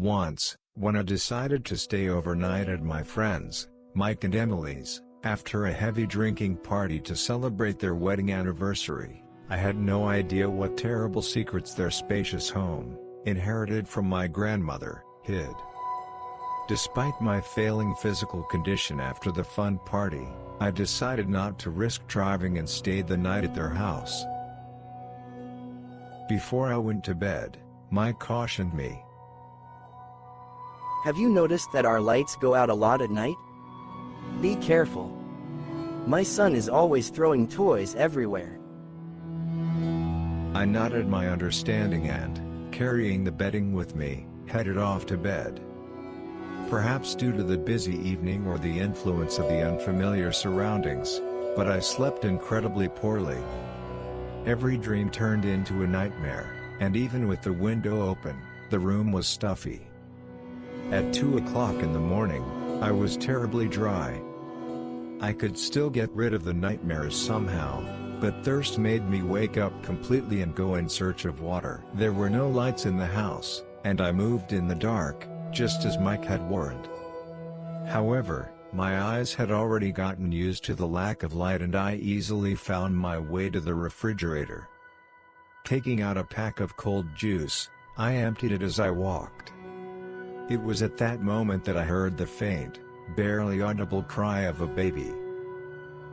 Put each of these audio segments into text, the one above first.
Once, when I decided to stay overnight at my friends, Mike and Emily's, after a heavy drinking party to celebrate their wedding anniversary, I had no idea what terrible secrets their spacious home, inherited from my grandmother, hid. Despite my failing physical condition after the fun party, I decided not to risk driving and stayed the night at their house. Before I went to bed, Mike cautioned me. Have you noticed that our lights go out a lot at night? Be careful. My son is always throwing toys everywhere. I nodded my understanding and, carrying the bedding with me, headed off to bed. Perhaps due to the busy evening or the influence of the unfamiliar surroundings, but I slept incredibly poorly. Every dream turned into a nightmare, and even with the window open, the room was stuffy. At 2 o'clock in the morning, I was terribly dry. I could still get rid of the nightmares somehow, but thirst made me wake up completely and go in search of water. There were no lights in the house, and I moved in the dark, just as Mike had warned. However, my eyes had already gotten used to the lack of light and I easily found my way to the refrigerator. Taking out a pack of cold juice, I emptied it as I walked. It was at that moment that I heard the faint, barely audible cry of a baby.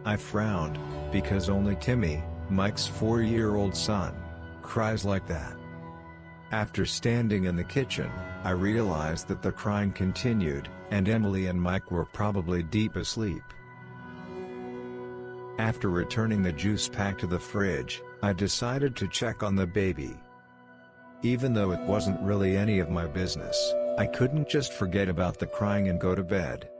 I frowned, because only Timmy, Mike's 4-year-old son, cries like that. After standing in the kitchen, I realized that the crying continued, and Emily and Mike were probably deep asleep. After returning the juice pack to the fridge, I decided to check on the baby. Even though it wasn't really any of my business, I couldn't just forget about the crying and go to bed.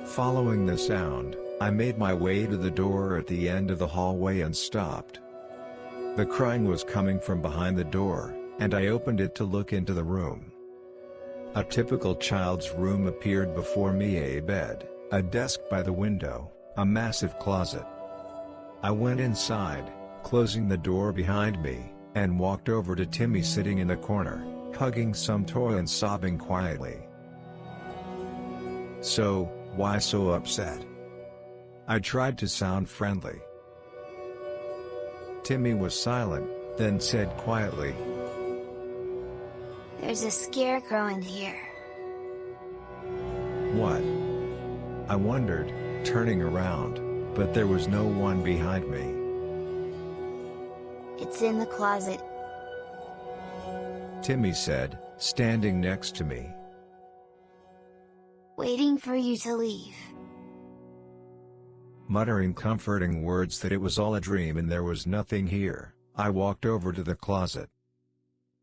Following the sound, I made my way to the door at the end of the hallway and stopped. The crying was coming from behind the door, and I opened it to look into the room. A typical child's room appeared before me: a bed, a desk by the window, a massive closet. I went inside, closing the door behind me, and walked over to Timmy sitting in the corner, hugging some toy and sobbing quietly. "So, why so upset?" I tried to sound friendly. Timmy was silent, then said quietly, "There's a scarecrow in here." "What?" I wondered, turning around, but there was no one behind me. "It's in the closet," Timmy said, standing next to me. "waiting for you to leave." Muttering comforting words that it was all a dream and there was nothing here, I walked over to the closet.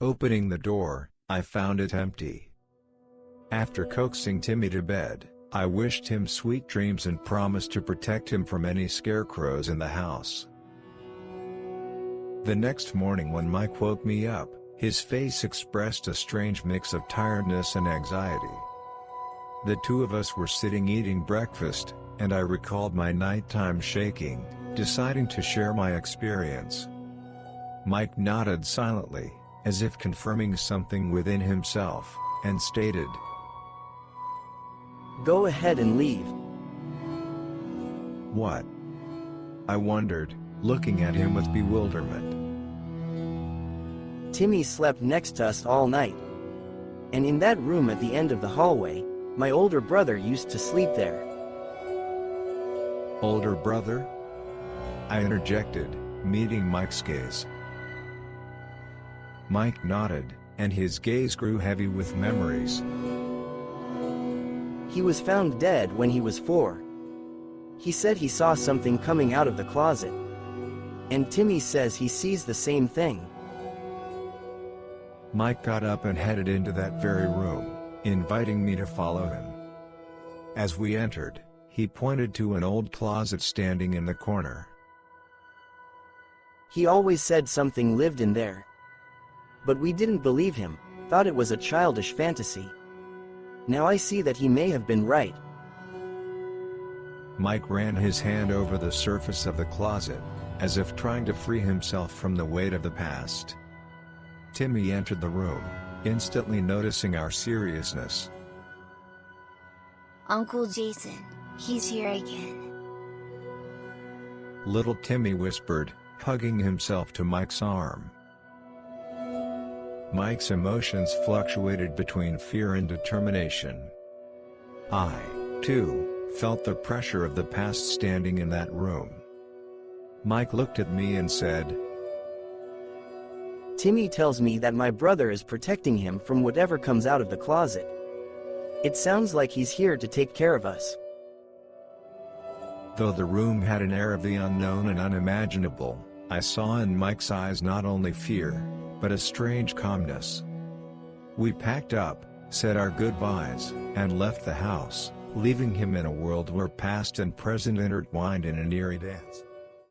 Opening the door, I found it empty. After coaxing Timmy to bed, I wished him sweet dreams and promised to protect him from any scarecrows in the house. The next morning when Mike woke me up, his face expressed a strange mix of tiredness and anxiety. The two of us were sitting eating breakfast, and I recalled my nighttime shaking, deciding to share my experience. Mike nodded silently, as if confirming something within himself, and stated, "Go ahead and leave." "What?" I wondered, looking at him with bewilderment. Timmy slept next to us all night. And in that room at the end of the hallway, my older brother used to sleep there. "Older brother?" I interjected, meeting Mike's gaze. Mike nodded, and his gaze grew heavy with memories. He was found dead when he was 4. He said he saw something coming out of the closet. And Timmy says he sees the same thing. Mike got up and headed into that very room, inviting me to follow him. As we entered, he pointed to an old closet standing in the corner. He always said something lived in there. But we didn't believe him, thought it was a childish fantasy. Now I see that he may have been right. Mike ran his hand over the surface of the closet, as if trying to free himself from the weight of the past. Timmy entered the room, instantly noticing our seriousness. Uncle Jason, he's here again. Little Timmy whispered, hugging himself to Mike's arm. Mike's emotions fluctuated between fear and determination. I, too, felt the pressure of the past standing in that room. Mike looked at me and said, Timmy tells me that my brother is protecting him from whatever comes out of the closet. It sounds like he's here to take care of us. Though the room had an air of the unknown and unimaginable, I saw in Mike's eyes not only fear, but a strange calmness. We packed up, said our goodbyes, and left the house, leaving him in a world where past and present intertwined in an eerie dance.